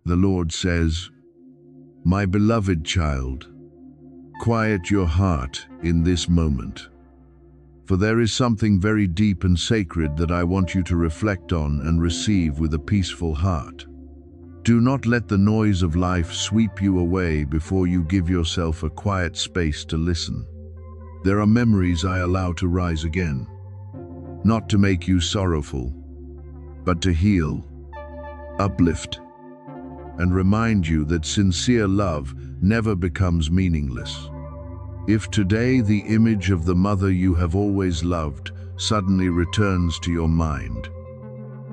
The Lord says, "My beloved child, quiet your heart in this moment. For there is something very deep and sacred that I want you to reflect on and receive with a peaceful heart. Do not let the noise of life sweep you away before you give yourself a quiet space to listen. There are memories I allow to rise again, not to make you sorrowful, but to heal, uplift, and remind you that sincere love never becomes meaningless. If today the image of the mother you have always loved suddenly returns to your mind,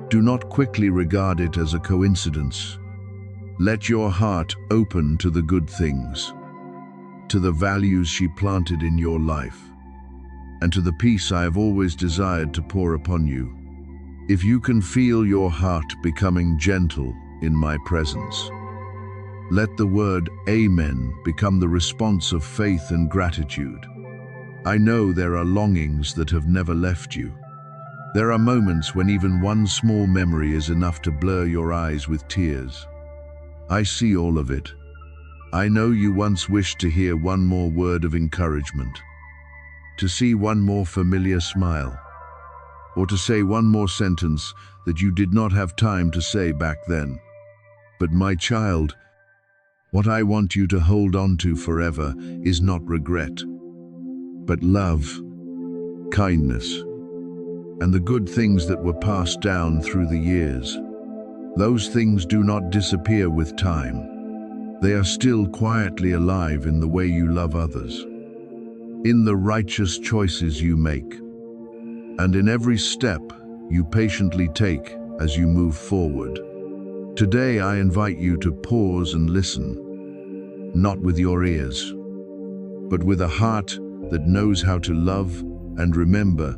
do not quickly regard it as a coincidence. Let your heart open to the good things, to the values she planted in your life, and to the peace I have always desired to pour upon you. If you can feel your heart becoming gentle in my presence, let the word Amen become the response of faith and gratitude. I know there are longings that have never left you. There are moments when even one small memory is enough to blur your eyes with tears. I see all of it. I know you once wished to hear one more word of encouragement, to see one more familiar smile, or to say one more sentence that you did not have time to say back then. But my child, what I want you to hold on to forever is not regret, but love, kindness, and the good things that were passed down through the years. Those things do not disappear with time. They are still quietly alive in the way you love others, in the righteous choices you make, and in every step you patiently take as you move forward. Today I invite you to pause and listen, not with your ears, but with a heart that knows how to love and remember.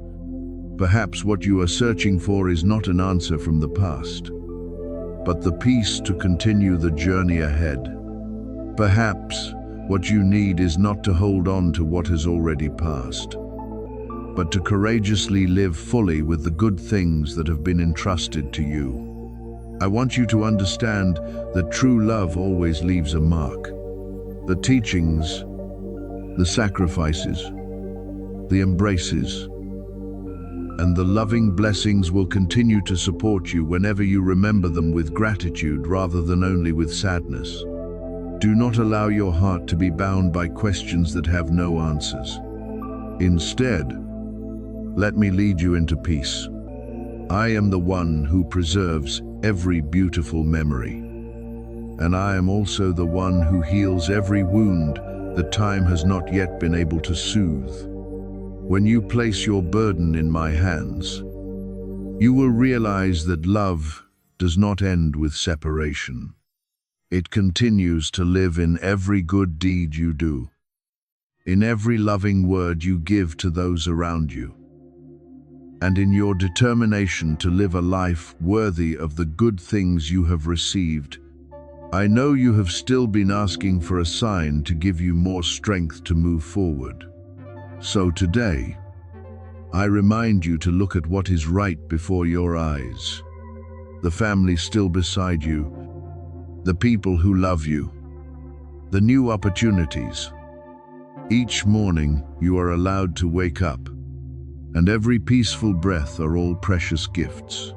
Perhaps what you are searching for is not an answer from the past, but the peace to continue the journey ahead. Perhaps what you need is not to hold on to what has already passed, but to courageously live fully with the good things that have been entrusted to you. I want you to understand that true love always leaves a mark. The teachings, the sacrifices, the embraces, and the loving blessings will continue to support you whenever you remember them with gratitude rather than only with sadness. Do not allow your heart to be bound by questions that have no answers. Instead, let me lead you into peace. I am the one who preserves every beautiful memory, and I am also the one who heals every wound that time has not yet been able to soothe. When you place your burden in my hands, you will realize that love does not end with separation. It continues to live in every good deed you do, in every loving word you give to those around you, and in your determination to live a life worthy of the good things you have received. I know you have still been asking for a sign to give you more strength to move forward. So today, I remind you to look at what is right before your eyes. The family still beside you, the people who love you, the new opportunities. Each morning you are allowed to wake up, and every peaceful breath are all precious gifts.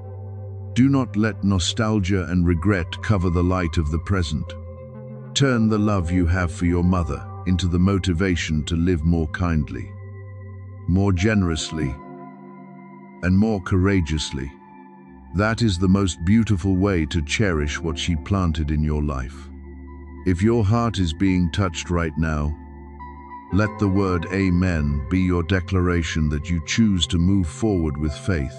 Do not let nostalgia and regret cover the light of the present. Turn the love you have for your mother into the motivation to live more kindly, more generously, and more courageously. That is the most beautiful way to cherish what she planted in your life. If your heart is being touched right now, let the word Amen be your declaration that you choose to move forward with faith,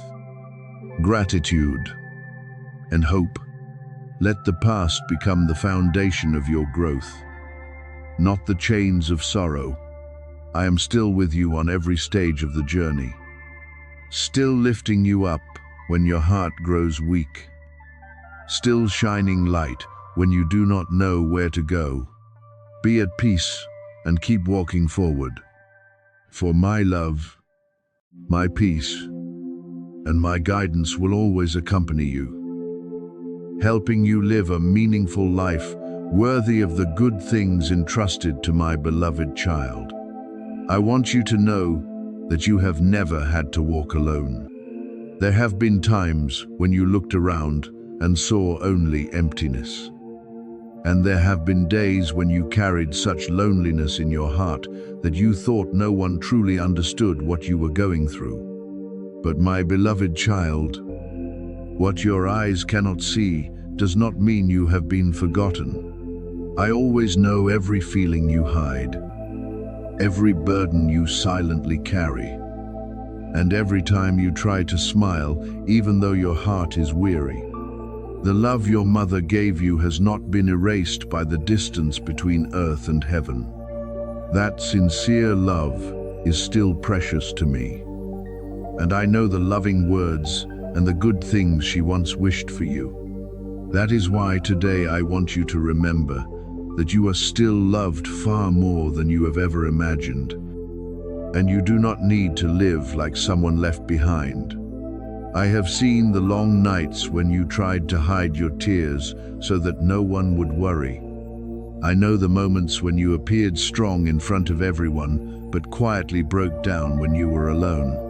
gratitude, and hope. Let the past become the foundation of your growth, not the chains of sorrow. I am still with you on every stage of the journey, still lifting you up when your heart grows weak, still shining light when you do not know where to go. Be at peace and keep walking forward. For my love, my peace, and my guidance will always accompany you. helping you live a meaningful life worthy of the good things entrusted to my beloved child. I want you to know that you have never had to walk alone. There have been times when you looked around and saw only emptiness. And there have been days when you carried such loneliness in your heart that you thought no one truly understood what you were going through. But my beloved child, what your eyes cannot see does not mean you have been forgotten. I always know every feeling you hide, every burden you silently carry, and every time you try to smile, even though your heart is weary. The love your mother gave you has not been erased by the distance between earth and heaven. That sincere love is still precious to me. And I know the loving words and the good things she once wished for you. That is why today I want you to remember that you are still loved far more than you have ever imagined. And you do not need to live like someone left behind. I have seen the long nights when you tried to hide your tears so that no one would worry. I know the moments when you appeared strong in front of everyone, but quietly broke down when you were alone.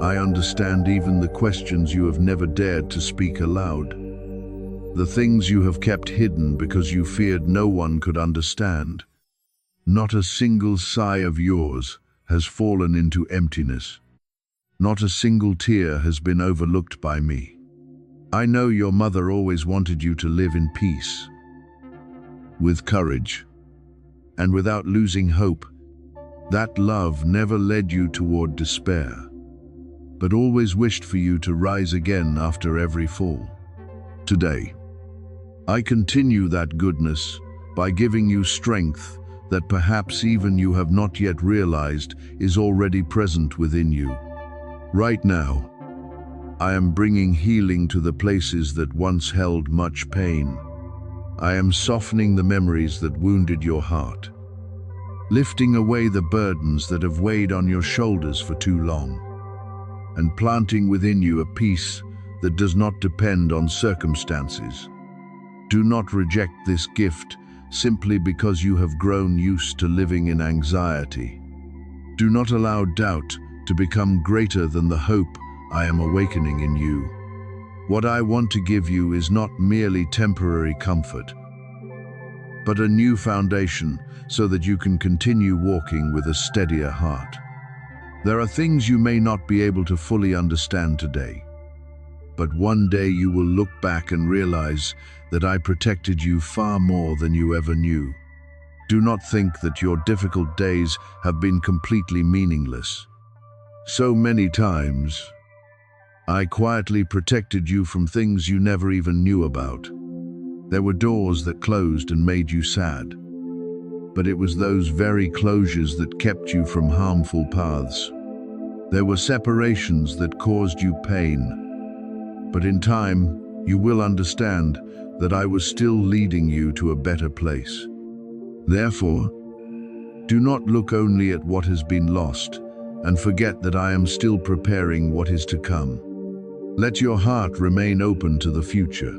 I understand even the questions you have never dared to speak aloud. The things you have kept hidden because you feared no one could understand. Not a single sigh of yours has fallen into emptiness. Not a single tear has been overlooked by me. I know your mother always wanted you to live in peace, with courage, and without losing hope. That love never led you toward despair, but always wished for you to rise again after every fall. Today, I continue that goodness by giving you strength that perhaps even you have not yet realized is already present within you. Right now, I am bringing healing to the places that once held much pain. I am softening the memories that wounded your heart, lifting away the burdens that have weighed on your shoulders for too long, and planting within you a peace that does not depend on circumstances. Do not reject this gift simply because you have grown used to living in anxiety. Do not allow doubt to become greater than the hope I am awakening in you. What I want to give you is not merely temporary comfort, but a new foundation so that you can continue walking with a steadier heart. There are things you may not be able to fully understand today, but one day you will look back and realize that I protected you far more than you ever knew. Do not think that your difficult days have been completely meaningless. So many times, I quietly protected you from things you never even knew about. There were doors that closed and made you sad, but it was those very closures that kept you from harmful paths. There were separations that caused you pain, but in time, you will understand that I was still leading you to a better place. Therefore, do not look only at what has been lost, and forget that I am still preparing what is to come. Let your heart remain open to the future,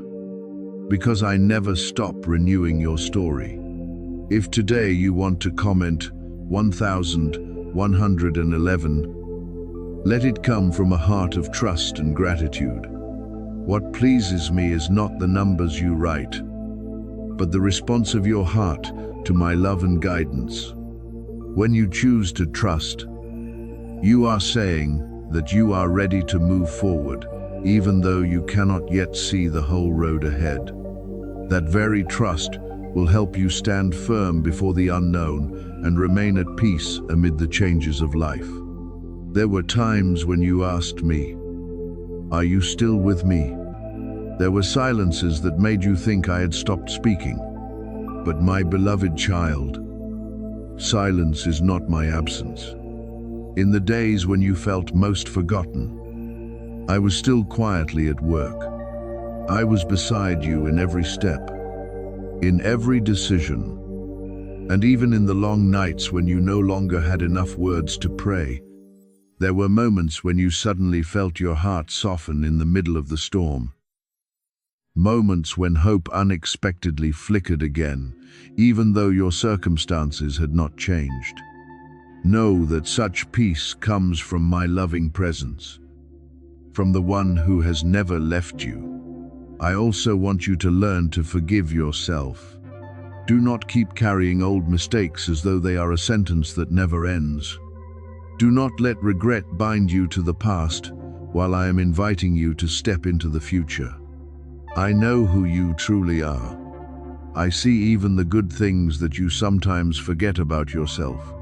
because I never stop renewing your story. If today you want to comment 1111, let it come from a heart of trust and gratitude. What pleases me is not the numbers you write, but the response of your heart to my love and guidance. When you choose to trust, you are saying that you are ready to move forward, even though you cannot yet see the whole road ahead. That very trust will help you stand firm before the unknown and remain at peace amid the changes of life. There were times when you asked me, "Are you still with me?" There were silences that made you think I had stopped speaking. But my beloved child, silence is not my absence. In the days when you felt most forgotten, I was still quietly at work. I was beside you in every step, in every decision, and even in the long nights when you no longer had enough words to pray. There were moments when you suddenly felt your heart soften in the middle of the storm. moments when hope unexpectedly flickered again, even though your circumstances had not changed. Know that such peace comes from my loving presence, from the one who has never left you. I also want you to learn to forgive yourself. Do not keep carrying old mistakes as though they are a sentence that never ends. Do not let regret bind you to the past while I am inviting you to step into the future. I know who you truly are. I see even the good things that you sometimes forget about yourself.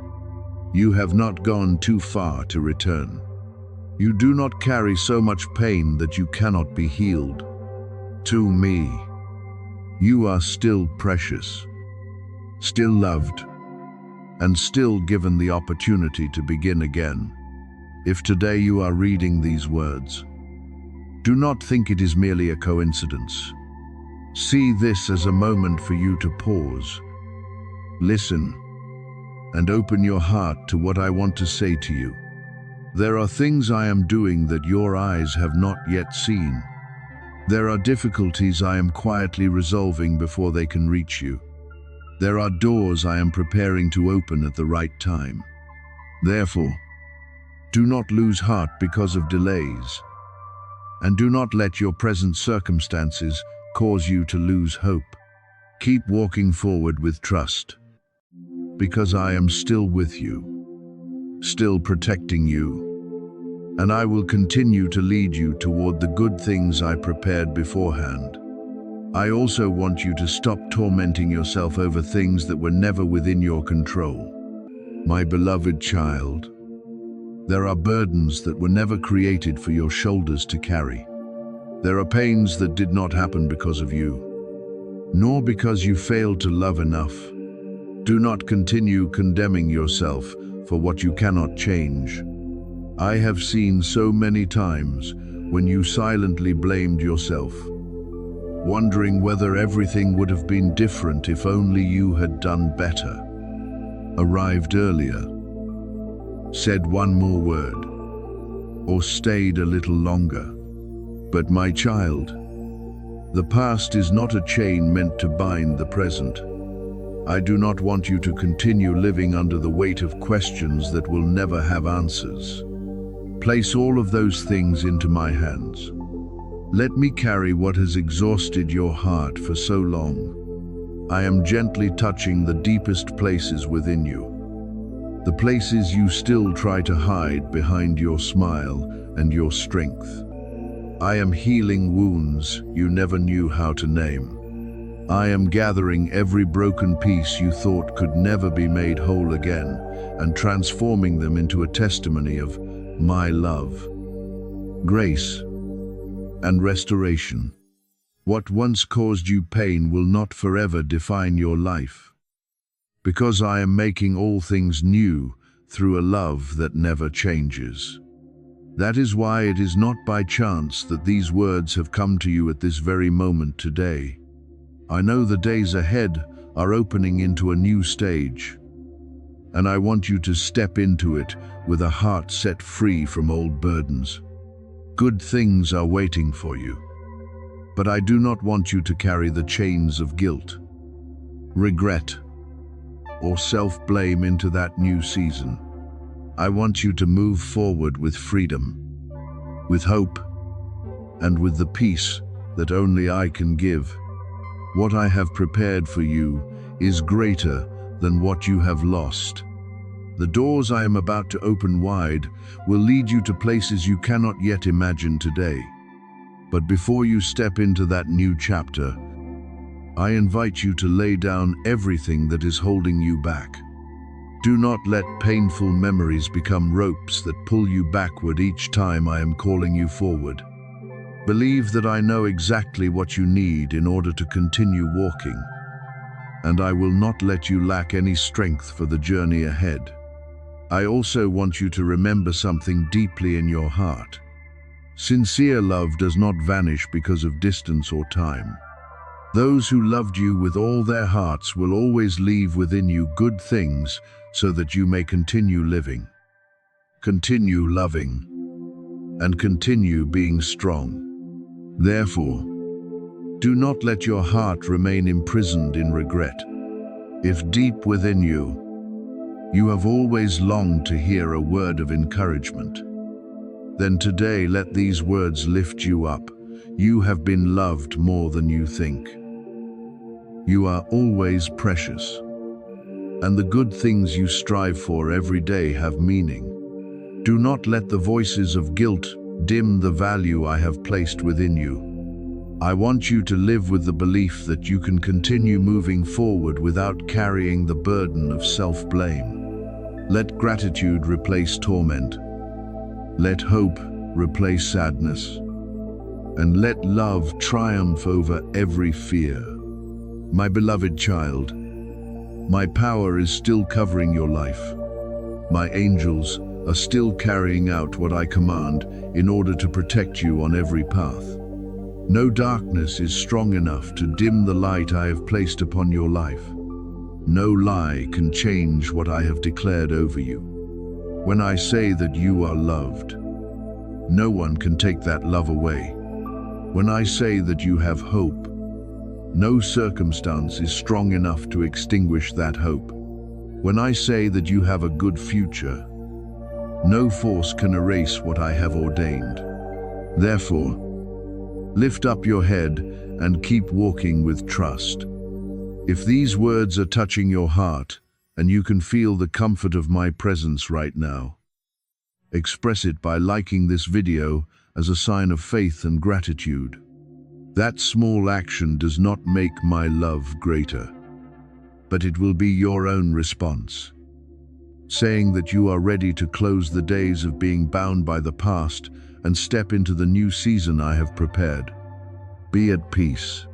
You have not gone too far to return. You do not carry so much pain that you cannot be healed. To me, you are still precious, still loved, and still given the opportunity to begin again. If today you are reading these words, do not think it is merely a coincidence. See this as a moment for you to pause, listen, and open your heart to what I want to say to you. There are things I am doing that your eyes have not yet seen. There are difficulties I am quietly resolving before they can reach you. There are doors I am preparing to open at the right time. Therefore, do not lose heart because of delays, and do not let your present circumstances cause you to lose hope. Keep walking forward with trust, because I am still with you, still protecting you, and I will continue to lead you toward the good things I prepared beforehand. I also want you to stop tormenting yourself over things that were never within your control. My beloved child, there are burdens that were never created for your shoulders to carry. There are pains that did not happen because of you, nor because you failed to love enough. Do not continue condemning yourself for what you cannot change. I have seen so many times when you silently blamed yourself, wondering whether everything would have been different if only you had done better, arrived earlier, said one more word, or stayed a little longer. But my child, the past is not a chain meant to bind the present. I do not want you to continue living under the weight of questions that will never have answers. Place all of those things into my hands. Let me carry what has exhausted your heart for so long. I am gently touching the deepest places within you, the places you still try to hide behind your smile and your strength. I am healing wounds you never knew how to name. I am gathering every broken piece you thought could never be made whole again and transforming them into a testimony of my love, grace, and restoration. What once caused you pain will not forever define your life, because I am making all things new through a love that never changes. That is why it is not by chance that these words have come to you at this very moment today. I know the days ahead are opening into a new stage, and I want you to step into it with a heart set free from old burdens. Good things are waiting for you, but I do not want you to carry the chains of guilt, regret, or self-blame into that new season. I want you to move forward with freedom, with hope, and with the peace that only I can give. What I have prepared for you is greater than what you have lost. The doors I am about to open wide will lead you to places you cannot yet imagine today. But before you step into that new chapter, I invite you to lay down everything that is holding you back. Do not let painful memories become ropes that pull you backward each time I am calling you forward. Believe that I know exactly what you need in order to continue walking, and I will not let you lack any strength for the journey ahead. I also want you to remember something deeply in your heart. Sincere love does not vanish because of distance or time. Those who loved you with all their hearts will always leave within you good things so that you may continue living, continue loving, and continue being strong. Therefore, Do not let your heart remain imprisoned in regret. If deep within you have always longed to hear a word of encouragement, then today let these words lift you up. You have been loved more than you think. You are always precious, and the good things you strive for every day have meaning. Do not let the voices of guilt dim the value I have placed within you. I want you to live with the belief that you can continue moving forward without carrying the burden of self-blame. Let gratitude replace torment. Let hope replace sadness. And let love triumph over every fear. My beloved child, my power is still covering your life. My angels are still carrying out what I command in order to protect you on every path. No darkness is strong enough to dim the light I have placed upon your life. No lie can change what I have declared over you. When I say that you are loved, no one can take that love away. When I say that you have hope, no circumstance is strong enough to extinguish that hope. When I say that you have a good future, no force can erase what I have ordained. Therefore, lift up your head and keep walking with trust. If these words are touching your heart and you can feel the comfort of my presence right now, express it by liking this video as a sign of faith and gratitude. That small action does not make my love greater, but it will be your own response, saying that you are ready to close the days of being bound by the past and step into the new season I have prepared. Be at peace,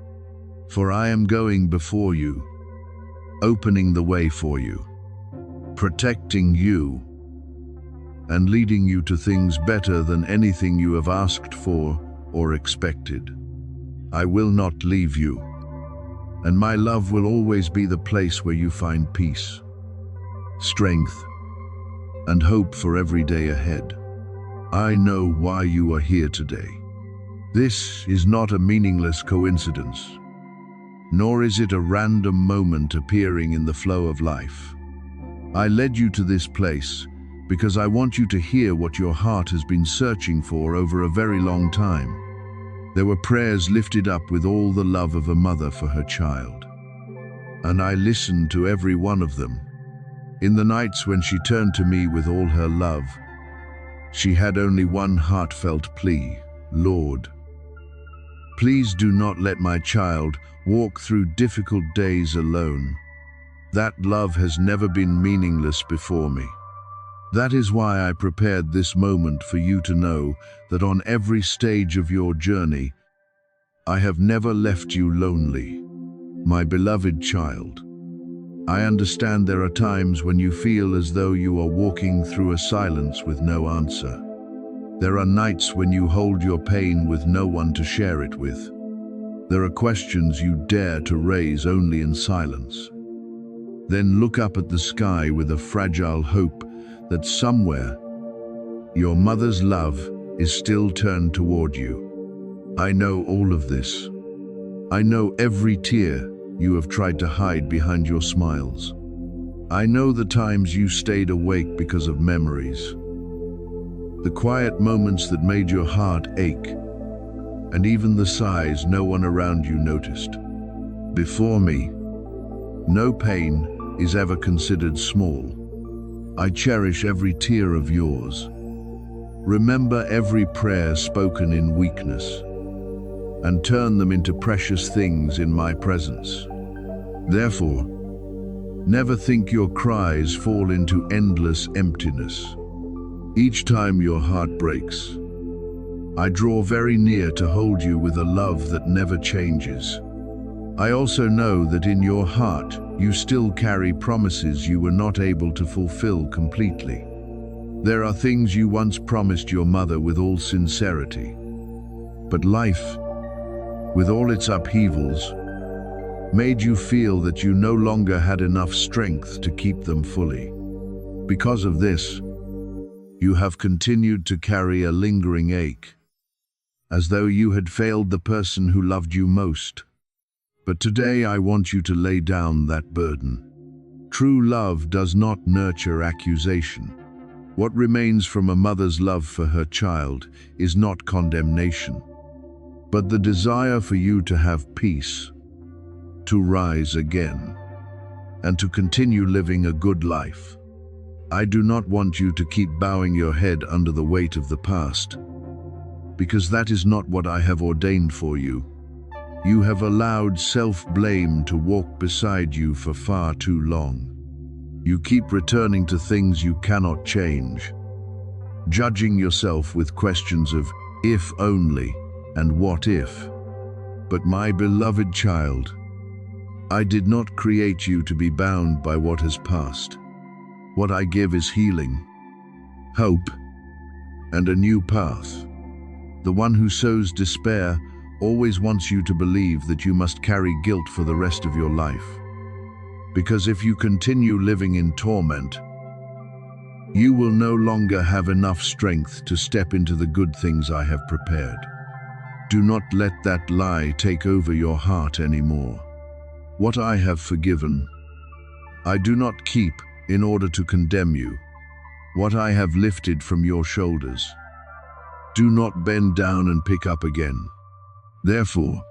for I am going before you, opening the way for you, protecting you, and leading you to things better than anything you have asked for or expected. I will not leave you, and my love will always be the place where you find peace, strength, and hope for every day ahead. I know why you are here today. This is not a meaningless coincidence, nor is it a random moment appearing in the flow of life. I led you to this place because I want you to hear what your heart has been searching for over a very long time. There were prayers lifted up with all the love of a mother for her child, and I listened to every one of them. In the nights when she turned to me with all her love, she had only one heartfelt plea: Lord, please do not let my child walk through difficult days alone. That love has never been meaningless before me. That is why I prepared this moment for you to know that on every stage of your journey, I have never left you lonely. My beloved child, I understand there are times when you feel as though you are walking through a silence with no answer. There are nights when you hold your pain with no one to share it with. There are questions you dare to raise only in silence. Then look up at the sky with a fragile hope that somewhere your mother's love is still turned toward you. I know all of this. I know every tear you have tried to hide behind your smiles. I know the times you stayed awake because of memories, the quiet moments that made your heart ache, and even the sighs no one around you noticed. Before me, no pain is ever considered small. I cherish every tear of yours. Remember every prayer spoken in weakness, and turn them into precious things in my presence. Therefore, never think your cries fall into endless emptiness. Each time your heart breaks, I draw very near to hold you with a love that never changes. I also know that in your heart, you still carry promises you were not able to fulfill completely. There are things you once promised your mother with all sincerity, but life, with all its upheavals, made you feel that you no longer had enough strength to keep them fully. Because of this, you have continued to carry a lingering ache, as though you had failed the person who loved you most. But today I want you to lay down that burden. True love does not nurture accusation. What remains from a mother's love for her child is not condemnation, but the desire for you to have peace, to rise again, and to continue living a good life. I do not want you to keep bowing your head under the weight of the past, because that is not what I have ordained for you. You have allowed self-blame to walk beside you for far too long. You keep returning to things you cannot change, judging yourself with questions of if only and what if. But my beloved child, I did not create you to be bound by what has passed. What I give is healing, hope, and a new path. The one who sows despair always wants you to believe that you must carry guilt for the rest of your life. Because if you continue living in torment, you will no longer have enough strength to step into the good things I have prepared. Do not let that lie take over your heart anymore. What I have forgiven, I do not keep in order to condemn you. What I have lifted from your shoulders, do not bend down and pick up again. Therefore,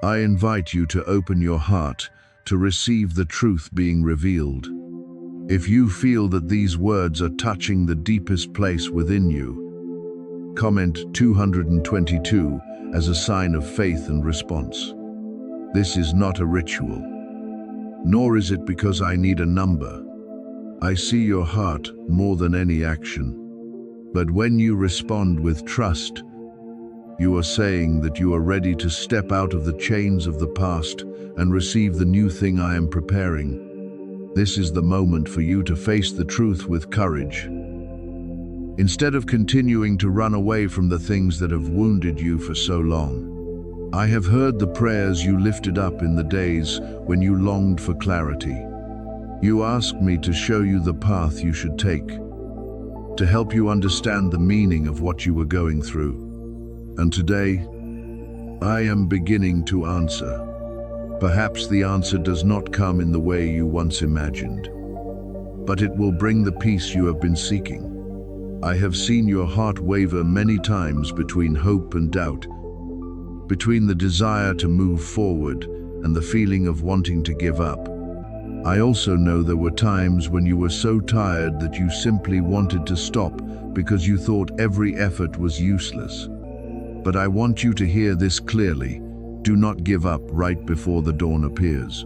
I invite you to open your heart to receive the truth being revealed. If you feel that these words are touching the deepest place within you, comment 222 as a sign of faith and response. This is not a ritual, nor is it because I need a number. I see your heart more than any action. But when you respond with trust, you are saying that you are ready to step out of the chains of the past and receive the new thing I am preparing. This is the moment for you to face the truth with courage. Instead of continuing to run away from the things that have wounded you for so long, I have heard the prayers you lifted up in the days when you longed for clarity. You asked me to show you the path you should take, to help you understand the meaning of what you were going through. And today, I am beginning to answer. Perhaps the answer does not come in the way you once imagined, but it will bring the peace you have been seeking. I have seen your heart waver many times between hope and doubt, between the desire to move forward and the feeling of wanting to give up. I also know there were times when you were so tired that you simply wanted to stop because you thought every effort was useless. But I want you to hear this clearly. Do not give up right before the dawn appears.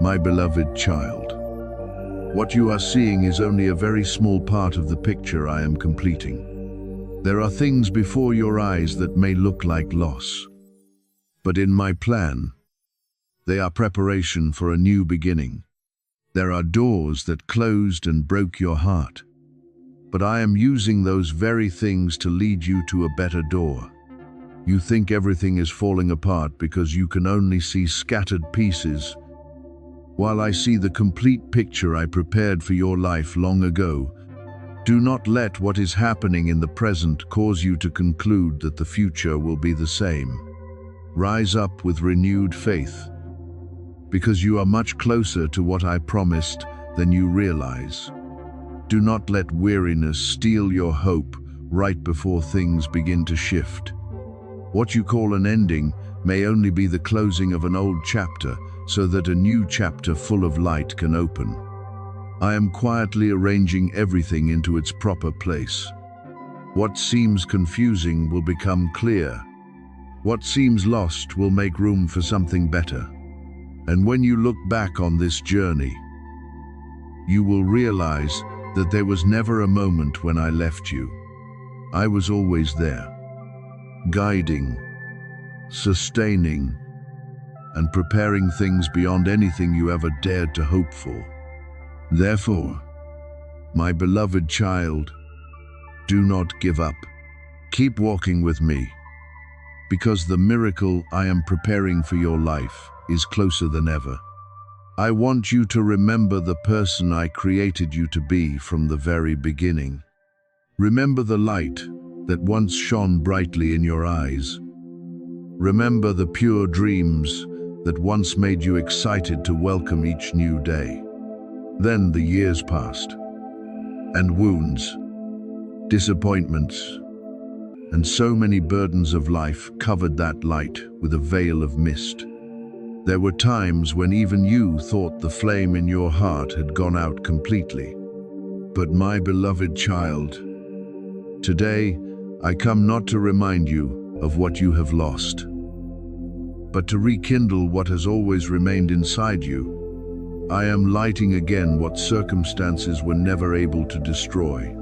My beloved child, what you are seeing is only a very small part of the picture I am completing. There are things before your eyes that may look like loss, but in my plan, they are preparation for a new beginning. There are doors that closed and broke your heart, but I am using those very things to lead you to a better door. You think everything is falling apart because you can only see scattered pieces, while I see the complete picture I prepared for your life long ago. Do not let what is happening in the present cause you to conclude that the future will be the same. Rise up with renewed faith, because you are much closer to what I promised than you realize. Do not let weariness steal your hope right before things begin to shift. What you call an ending may only be the closing of an old chapter so that a new chapter full of light can open. I am quietly arranging everything into its proper place. What seems confusing will become clear. What seems lost will make room for something better. And when you look back on this journey, you will realize that there was never a moment when I left you. I was always there, guiding, sustaining, and preparing things beyond anything you ever dared to hope for. Therefore, my beloved child, do not give up. Keep walking with me, because the miracle I am preparing for your life is closer than ever. I want you to remember the person I created you to be from the very beginning. Remember the light that once shone brightly in your eyes. Remember the pure dreams that once made you excited to welcome each new day. Then the years passed, and wounds, disappointments, and so many burdens of life covered that light with a veil of mist. There were times when even you thought the flame in your heart had gone out completely. But my beloved child, today I come not to remind you of what you have lost, but to rekindle what has always remained inside you. I am lighting again what circumstances were never able to destroy.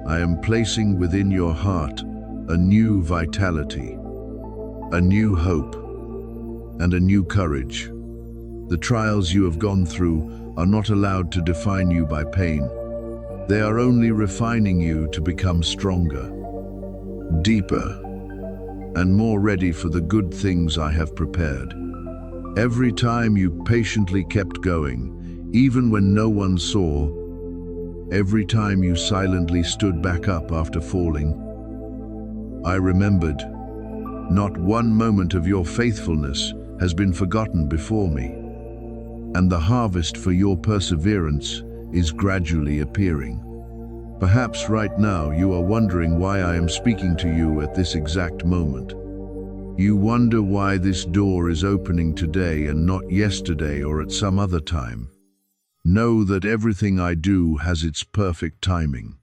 I am placing within your heart a new vitality, a new hope, and a new courage. The trials you have gone through are not allowed to define you by pain. They are only refining you to become stronger, deeper, and more ready for the good things I have prepared. Every time you patiently kept going, even when no one saw, every time you silently stood back up after falling, I remembered. Not one moment of your faithfulness has been forgotten before me, and the harvest for your perseverance is gradually appearing. Perhaps right now you are wondering why I am speaking to you at this exact moment. You wonder why this door is opening today and not yesterday or at some other time. Know that everything I do has its perfect timing.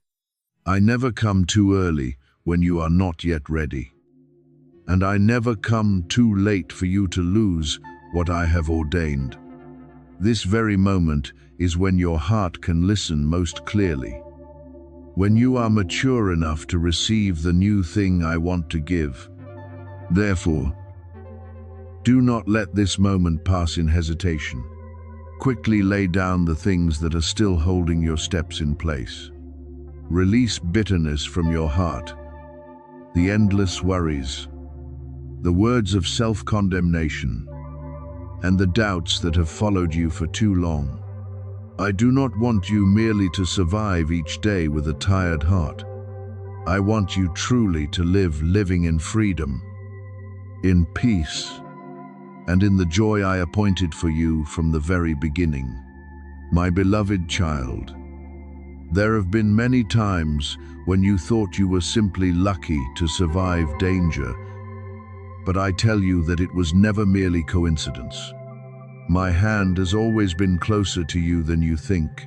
I never come too early when you are not yet ready. And I never come too late for you to lose what I have ordained. This very moment is when your heart can listen most clearly. When you are mature enough to receive the new thing I want to give. Therefore, do not let this moment pass in hesitation. Quickly lay down the things that are still holding your steps in place. Release bitterness from your heart, the endless worries, the words of self-condemnation, and the doubts that have followed you for too long. I do not want you merely to survive each day with a tired heart. I want you truly to living in freedom, in peace, and in the joy I appointed for you from the very beginning. My beloved child, there have been many times when you thought you were simply lucky to survive danger, but I tell you that it was never merely coincidence. My hand has always been closer to you than you think.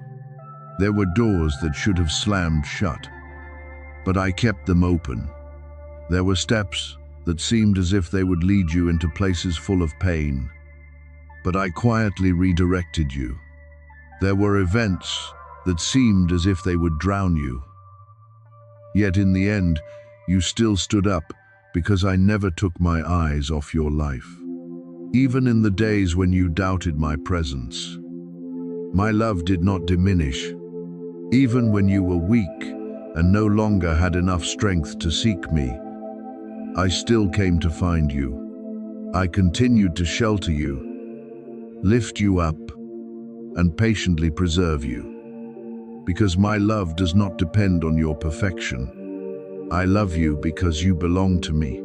There were doors that should have slammed shut, but I kept them open. There were steps that seemed as if they would lead you into places full of pain, but I quietly redirected you. There were events that seemed as if they would drown you. Yet in the end, you still stood up because I never took my eyes off your life. Even in the days when you doubted my presence, my love did not diminish. Even when you were weak and no longer had enough strength to seek me, I still came to find you. I continued to shelter you, lift you up, and patiently preserve you. Because my love does not depend on your perfection. I love you because you belong to me.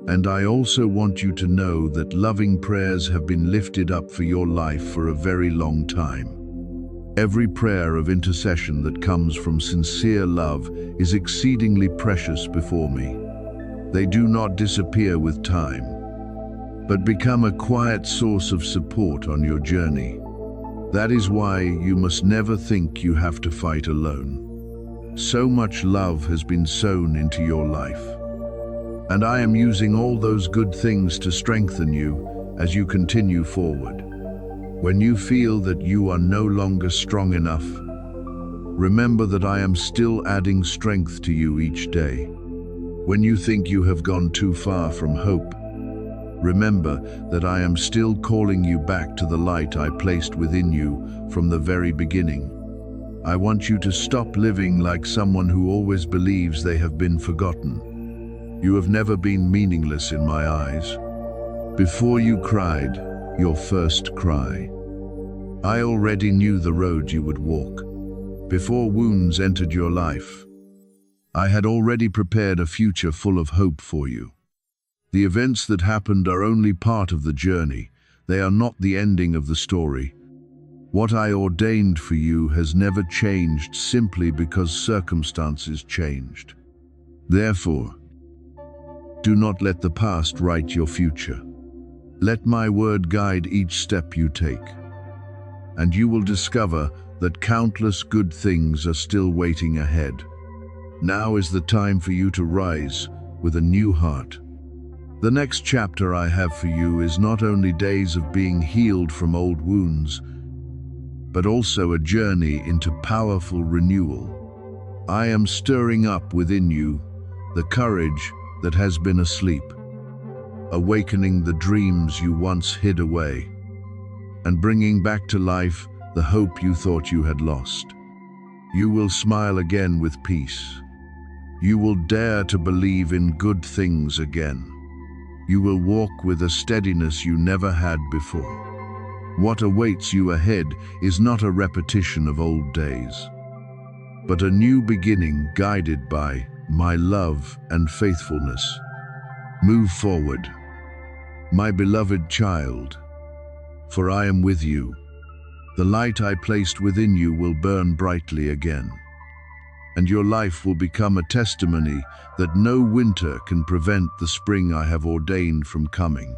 And I also want you to know that loving prayers have been lifted up for your life for a very long time. Every prayer of intercession that comes from sincere love is exceedingly precious before me. They do not disappear with time, but become a quiet source of support on your journey. That is why you must never think you have to fight alone. So much love has been sown into your life, and I am using all those good things to strengthen you as you continue forward. When you feel that you are no longer strong enough, remember that I am still adding strength to you each day. When you think you have gone too far from hope, remember that I am still calling you back to the light I placed within you from the very beginning. I want you to stop living like someone who always believes they have been forgotten. You have never been meaningless in my eyes. Before you cried your first cry, I already knew the road you would walk. Before wounds entered your life, I had already prepared a future full of hope for you. The events that happened are only part of the journey, They are not the ending of the story. What I ordained for you has never changed simply because circumstances changed. Therefore, do not let the past write your future. Let my word guide each step you take, and you will discover that countless good things are still waiting ahead. Now is the time for you to rise with a new heart. The next chapter I have for you is not only days of being healed from old wounds, but also a journey into powerful renewal. I am stirring up within you the courage that has been asleep, awakening the dreams you once hid away, and bringing back to life the hope you thought you had lost. You will smile again with peace. You will dare to believe in good things again. You will walk with a steadiness you never had before. What awaits you ahead is not a repetition of old days, but a new beginning guided by my love and faithfulness. Move forward, my beloved child, for I am with you. The light I placed within you will burn brightly again, and your life will become a testimony that no winter can prevent the spring I have ordained from coming.